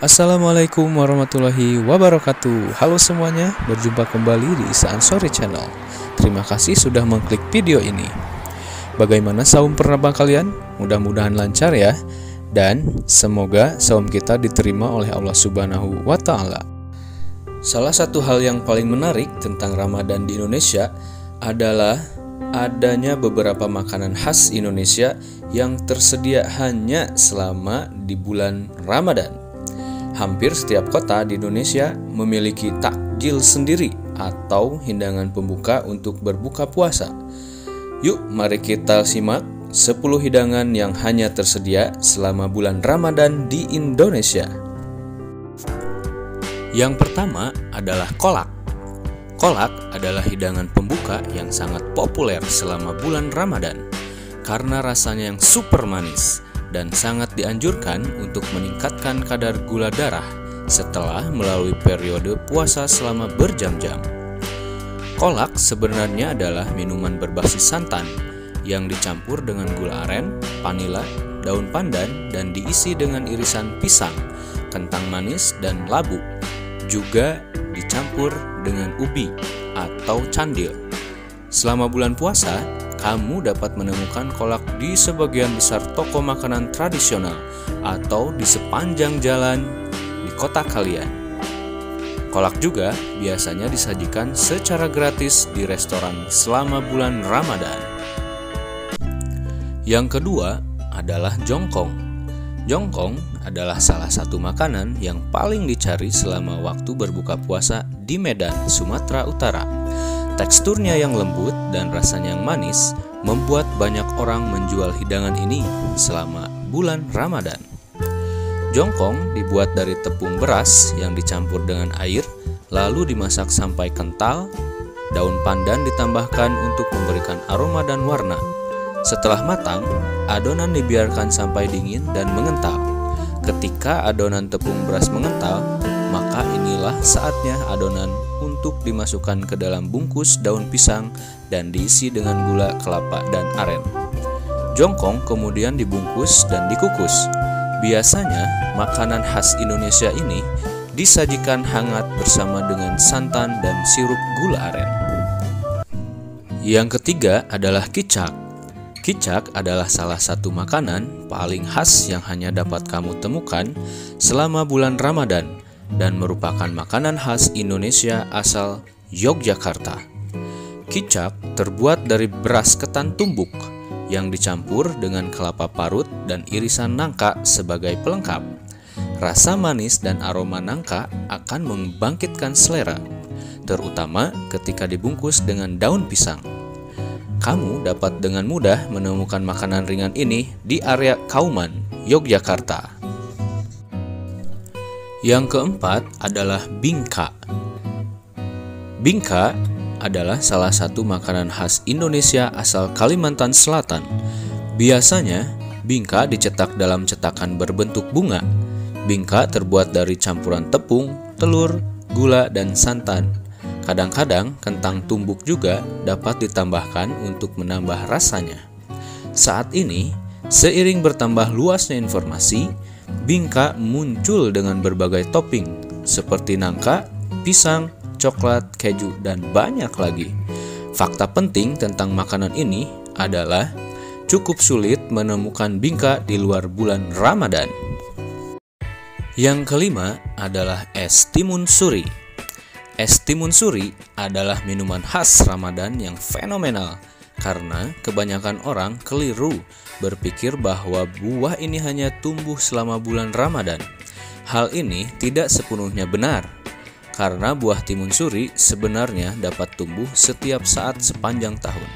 Assalamualaikum warahmatullahi wabarakatuh. Halo semuanya, berjumpa kembali di Isaan Sore Channel. Terima kasih sudah mengklik video ini. Bagaimana saum pernah kalian? Mudah-mudahan lancar ya. Dan semoga saum kita diterima oleh Allah Subhanahu wa Ta'ala. Salah satu hal yang paling menarik tentang Ramadan di Indonesia adalah adanya beberapa makanan khas Indonesia yang tersedia hanya selama di bulan Ramadan. Hampir setiap kota di Indonesia memiliki takjil sendiri atau hidangan pembuka untuk berbuka puasa. Yuk, mari kita simak 10 hidangan yang hanya tersedia selama bulan Ramadan di Indonesia. Yang pertama adalah kolak. Kolak adalah hidangan pembuka yang sangat populer selama bulan Ramadan karena rasanya yang super manis dan sangat dianjurkan untuk meningkatkan kadar gula darah setelah melalui periode puasa selama berjam-jam. Kolak sebenarnya adalah minuman berbasis santan yang dicampur dengan gula aren, vanila, daun pandan, dan diisi dengan irisan pisang, kentang manis, dan labu. Juga dicampur dengan ubi atau candil. Selama bulan puasa, kamu dapat menemukan kolak di sebagian besar toko makanan tradisional atau di sepanjang jalan di kota kalian. Kolak juga biasanya disajikan secara gratis di restoran selama bulan Ramadan. Yang kedua adalah jongkong. Jongkong adalah salah satu makanan yang paling dicari selama waktu berbuka puasa di Medan, Sumatera Utara. Teksturnya yang lembut dan rasanya yang manis membuat banyak orang menjual hidangan ini selama bulan Ramadan. Jongkong dibuat dari tepung beras yang dicampur dengan air lalu dimasak sampai kental. Daun pandan ditambahkan untuk memberikan aroma dan warna. Setelah matang, adonan dibiarkan sampai dingin dan mengental. Ketika adonan tepung beras mengental, maka inilah saatnya adonan untuk dimasukkan ke dalam bungkus daun pisang dan diisi dengan gula, kelapa, dan aren. Jongkong kemudian dibungkus dan dikukus. Biasanya, makanan khas Indonesia ini disajikan hangat bersama dengan santan dan sirup gula aren. Yang ketiga adalah kicak. Kicak adalah salah satu makanan paling khas yang hanya dapat kamu temukan selama bulan Ramadan dan merupakan makanan khas Indonesia asal Yogyakarta. Kicak terbuat dari beras ketan tumbuk yang dicampur dengan kelapa parut dan irisan nangka sebagai pelengkap. Rasa manis dan aroma nangka akan membangkitkan selera, terutama ketika dibungkus dengan daun pisang. Kamu dapat dengan mudah menemukan makanan ringan ini di area Kauman, Yogyakarta. Yang keempat adalah bingka. Bingka adalah salah satu makanan khas Indonesia asal Kalimantan Selatan. Biasanya, bingka dicetak dalam cetakan berbentuk bunga. Bingka terbuat dari campuran tepung, telur, gula, dan santan. Kadang-kadang kentang tumbuk juga dapat ditambahkan untuk menambah rasanya. Saat ini, seiring bertambah luasnya informasi, bingka muncul dengan berbagai topping seperti nangka, pisang, coklat, keju, dan banyak lagi. Fakta penting tentang makanan ini adalah cukup sulit menemukan bingka di luar bulan Ramadan. Yang kelima adalah es timun suri. Es timun suri adalah minuman khas Ramadan yang fenomenal karena kebanyakan orang keliru berpikir bahwa buah ini hanya tumbuh selama bulan Ramadan. Hal ini tidak sepenuhnya benar, karena buah timun suri sebenarnya dapat tumbuh setiap saat sepanjang tahun.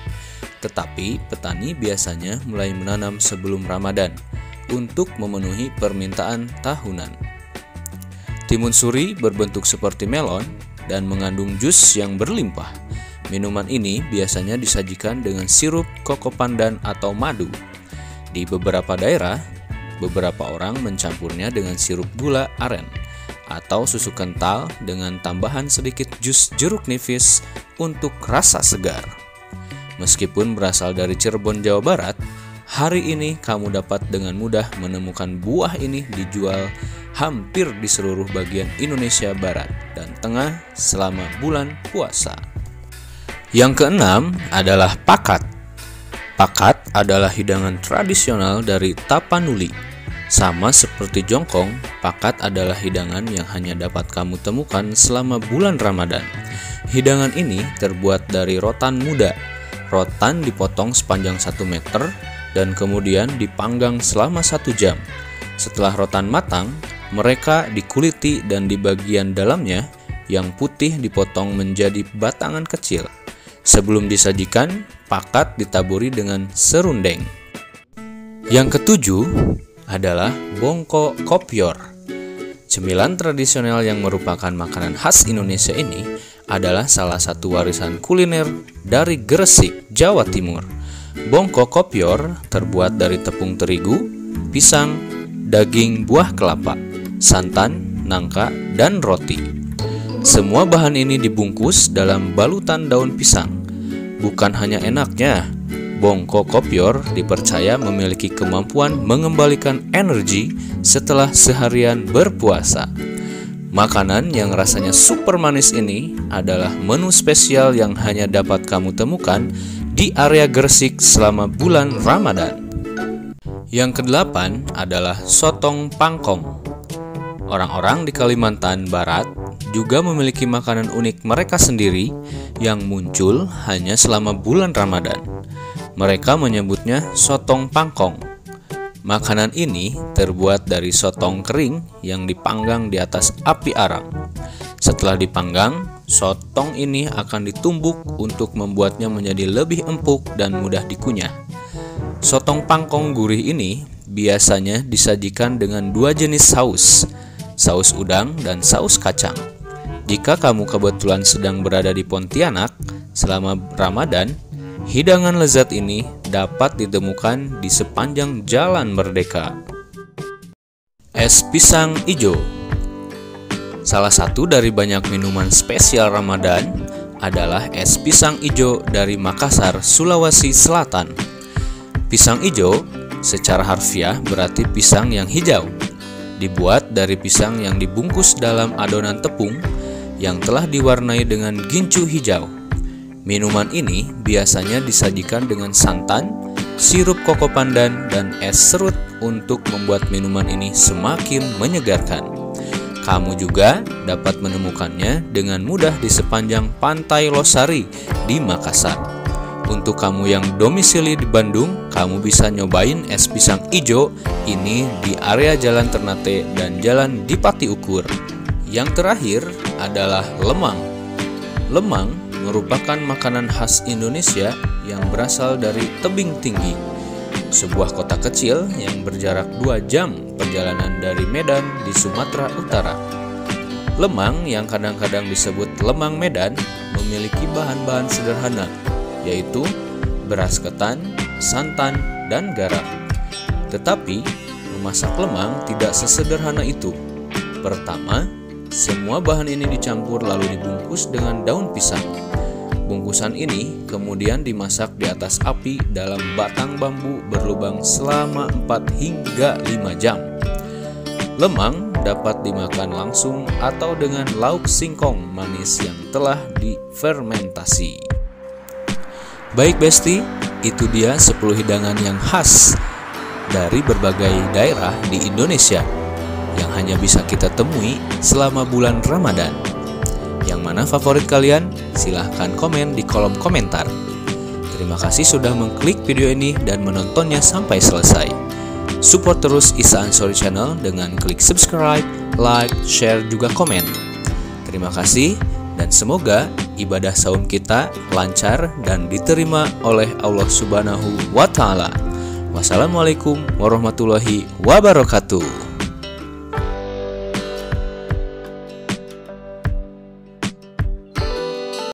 Tetapi petani biasanya mulai menanam sebelum Ramadan untuk memenuhi permintaan tahunan. Timun suri berbentuk seperti melon dan mengandung jus yang berlimpah. Minuman ini biasanya disajikan dengan sirup koko pandan atau madu. Di beberapa daerah, beberapa orang mencampurnya dengan sirup gula aren atau susu kental dengan tambahan sedikit jus jeruk nipis untuk rasa segar. Meskipun berasal dari Cirebon, Jawa Barat, hari ini kamu dapat dengan mudah menemukan buah ini dijual hampir di seluruh bagian Indonesia Barat dan Tengah selama bulan puasa. Yang keenam adalah pakat. Pakat adalah hidangan tradisional dari Tapanuli. Sama seperti jongkong, pakat adalah hidangan yang hanya dapat kamu temukan selama bulan Ramadan. Hidangan ini terbuat dari rotan muda. Rotan dipotong sepanjang 1 meter dan kemudian dipanggang selama 1 jam. Setelah rotan matang, mereka dikuliti dan di bagian dalamnya yang putih dipotong menjadi batangan kecil. Sebelum disajikan, pakat ditaburi dengan serundeng. Yang ketujuh adalah bongko kopior. Cemilan tradisional yang merupakan makanan khas Indonesia ini adalah salah satu warisan kuliner dari Gresik, Jawa Timur. Bongko kopior terbuat dari tepung terigu, pisang, daging buah kelapa, santan, nangka, dan roti. Semua bahan ini dibungkus dalam balutan daun pisang. Bukan hanya enaknya, bongko kopior dipercaya memiliki kemampuan mengembalikan energi setelah seharian berpuasa. Makanan yang rasanya super manis ini adalah menu spesial yang hanya dapat kamu temukan di area Gresik selama bulan Ramadan. Yang kedelapan adalah sotong pangkong. Orang-orang di Kalimantan Barat juga memiliki makanan unik mereka sendiri yang muncul hanya selama bulan Ramadan. Mereka menyebutnya sotong pangkong. Makanan ini terbuat dari sotong kering yang dipanggang di atas api arang. Setelah dipanggang, sotong ini akan ditumbuk untuk membuatnya menjadi lebih empuk dan mudah dikunyah. Sotong pangkong gurih ini biasanya disajikan dengan 2 jenis saus udang dan saus kacang. Jika kamu kebetulan sedang berada di Pontianak selama Ramadan, hidangan lezat ini dapat ditemukan di sepanjang Jalan Merdeka. Es pisang ijo. Salah satu dari banyak minuman spesial Ramadan adalah es pisang ijo dari Makassar, Sulawesi Selatan. Pisang ijo secara harfiah berarti pisang yang hijau. Dibuat dari pisang yang dibungkus dalam adonan tepung yang telah diwarnai dengan gincu hijau. Minuman ini biasanya disajikan dengan santan, sirup koko pandan, dan es serut untuk membuat minuman ini semakin menyegarkan. Kamu juga dapat menemukannya dengan mudah di sepanjang Pantai Losari di Makassar. Untuk kamu yang domisili di Bandung, kamu bisa nyobain es pisang ijo ini di area Jalan Ternate dan Jalan Dipati Ukur. Yang terakhir adalah lemang. Lemang merupakan makanan khas Indonesia yang berasal dari tebing tinggi, sebuah kota kecil yang berjarak 2 jam perjalanan dari Medan di Sumatera Utara. Lemang yang kadang-kadang disebut lemang Medan memiliki bahan-bahan sederhana, yaitu beras ketan, santan, dan garam. Tetapi memasak lemang tidak sesederhana itu. Pertama, semua bahan ini dicampur lalu dibungkus dengan daun pisang. Bungkusan ini kemudian dimasak di atas api dalam batang bambu berlubang selama 4 hingga 5 jam. Lemang dapat dimakan langsung atau dengan lauk singkong manis yang telah difermentasi. Baik Besti, itu dia 10 hidangan yang khas dari berbagai daerah di Indonesia yang hanya bisa kita temui selama bulan Ramadan. Yang mana favorit kalian? Silahkan komen di kolom komentar. Terima kasih sudah mengklik video ini dan menontonnya sampai selesai. Support terus Isa Ansori Channel dengan klik subscribe, like, share, juga komen. Terima kasih dan semoga ibadah saum kita lancar dan diterima oleh Allah Subhanahu wa Ta'ala. Wassalamualaikum warahmatullahi wabarakatuh.